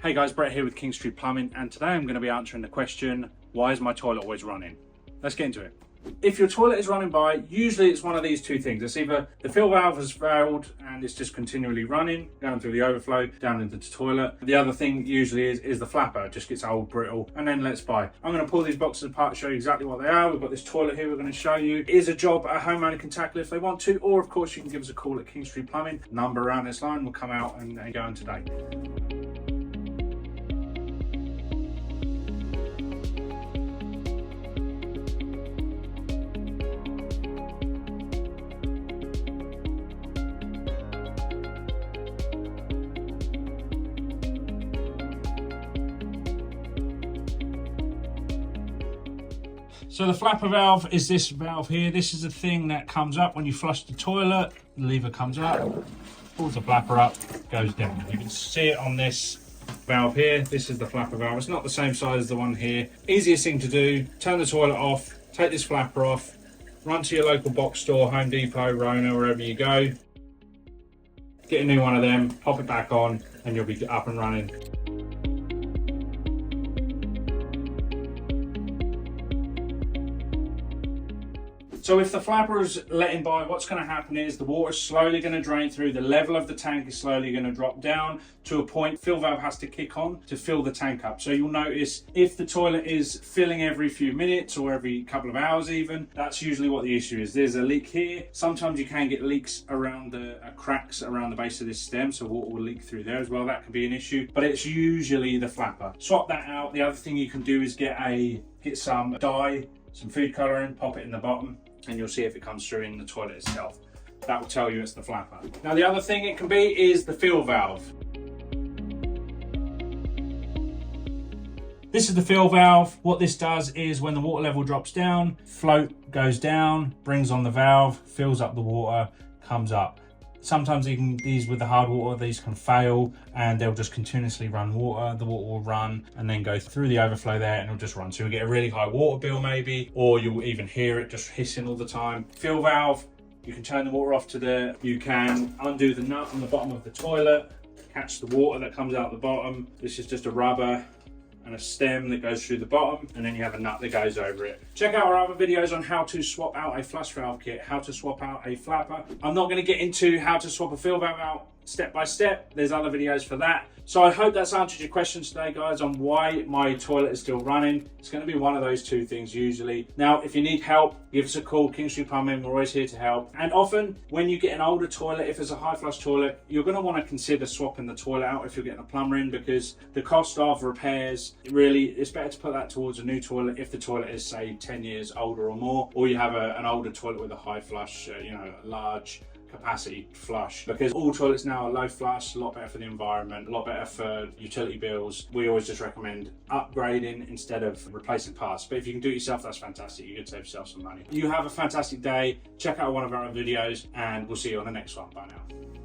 Hey guys, Brett here with Kingstree Plumbing, and today I'm going to be answering the question, why is my toilet always running? Let's get into it. If your toilet is running by, usually it's one of these two things. It's either the fill valve has failed and it's just continually running, going through the overflow, down into the toilet. The other thing usually is the flapper, it just gets old, brittle, and then let's buy. I'm going to pull these boxes apart, show you exactly what they are. We've got this toilet here we're going to show you. It is a job a homeowner can tackle if they want to, or of course you can give us a call at Kingstree Plumbing. Number around this line will come out and go on today. So the flapper valve is this valve here. This is the thing that comes up when you flush the toilet. The lever comes up, pulls the flapper up, goes down. You can see it on this valve here. This is the flapper valve. It's not the same size as the one here. Easiest thing to do, turn the toilet off, take this flapper off, run to your local box store, Home Depot, Rona, wherever you go. Get a new one of them, pop it back on, and you'll be up and running. So if the flapper is letting by, what's going to happen is the water is slowly going to drain through, the level of the tank is slowly going to drop down to a point fill valve has to kick on to fill the tank up. So you'll notice if the toilet is filling every few minutes or every couple of hours even, that's usually what the issue is. There's a leak here. Sometimes you can get leaks around the cracks around the base of this stem, so water will leak through there as well. That could be an issue, but it's usually the flapper. Swap that out. The other thing you can do is get some dye, some food colouring, pop it in the bottom, and you'll see if it comes through in the toilet itself. That will tell you it's the flapper. Now the other thing it can be is the fill valve. This is the fill valve. What this does is when the water level drops down, float goes down, brings on the valve, fills up the water, comes up. Sometimes these with the hard water, these can fail and they'll just continuously run water. The water will run and then go through the overflow there and it'll just run. So you'll get a really high water bill maybe, or you'll even hear it just hissing all the time. Fill valve, you can turn the water off to there. You can undo the nut on the bottom of the toilet, catch the water that comes out the bottom. This is just a rubber and a stem that goes through the bottom, and then you have a nut that goes over it. Check out our other videos on how to swap out a flush valve kit, how to swap out a flapper. I'm not going to get into how to swap a fill valve out step by step. There's other videos for that. So I hope that's answered your questions today, guys, on why my toilet is still running. It's going to be one of those two things usually. Now, if you need help, give us a call, Kingstree Plumbing. We're always here to help. And often when you get an older toilet, if it's a high flush toilet, you're going to want to consider swapping the toilet out if you're getting a plumber in, because the cost of repairs, really, it's better to put that towards a new toilet if the toilet is, say, 10 years older or more, or you have an older toilet with a high flush, large capacity flush, because all toilets now are low flush. A lot better for the environment, a lot better for utility bills. We always just recommend upgrading instead of replacing parts, but if you can do it yourself, that's fantastic. You can save yourself some money. You have a fantastic day. Check out one of our videos and we'll see you on the next one. Bye now.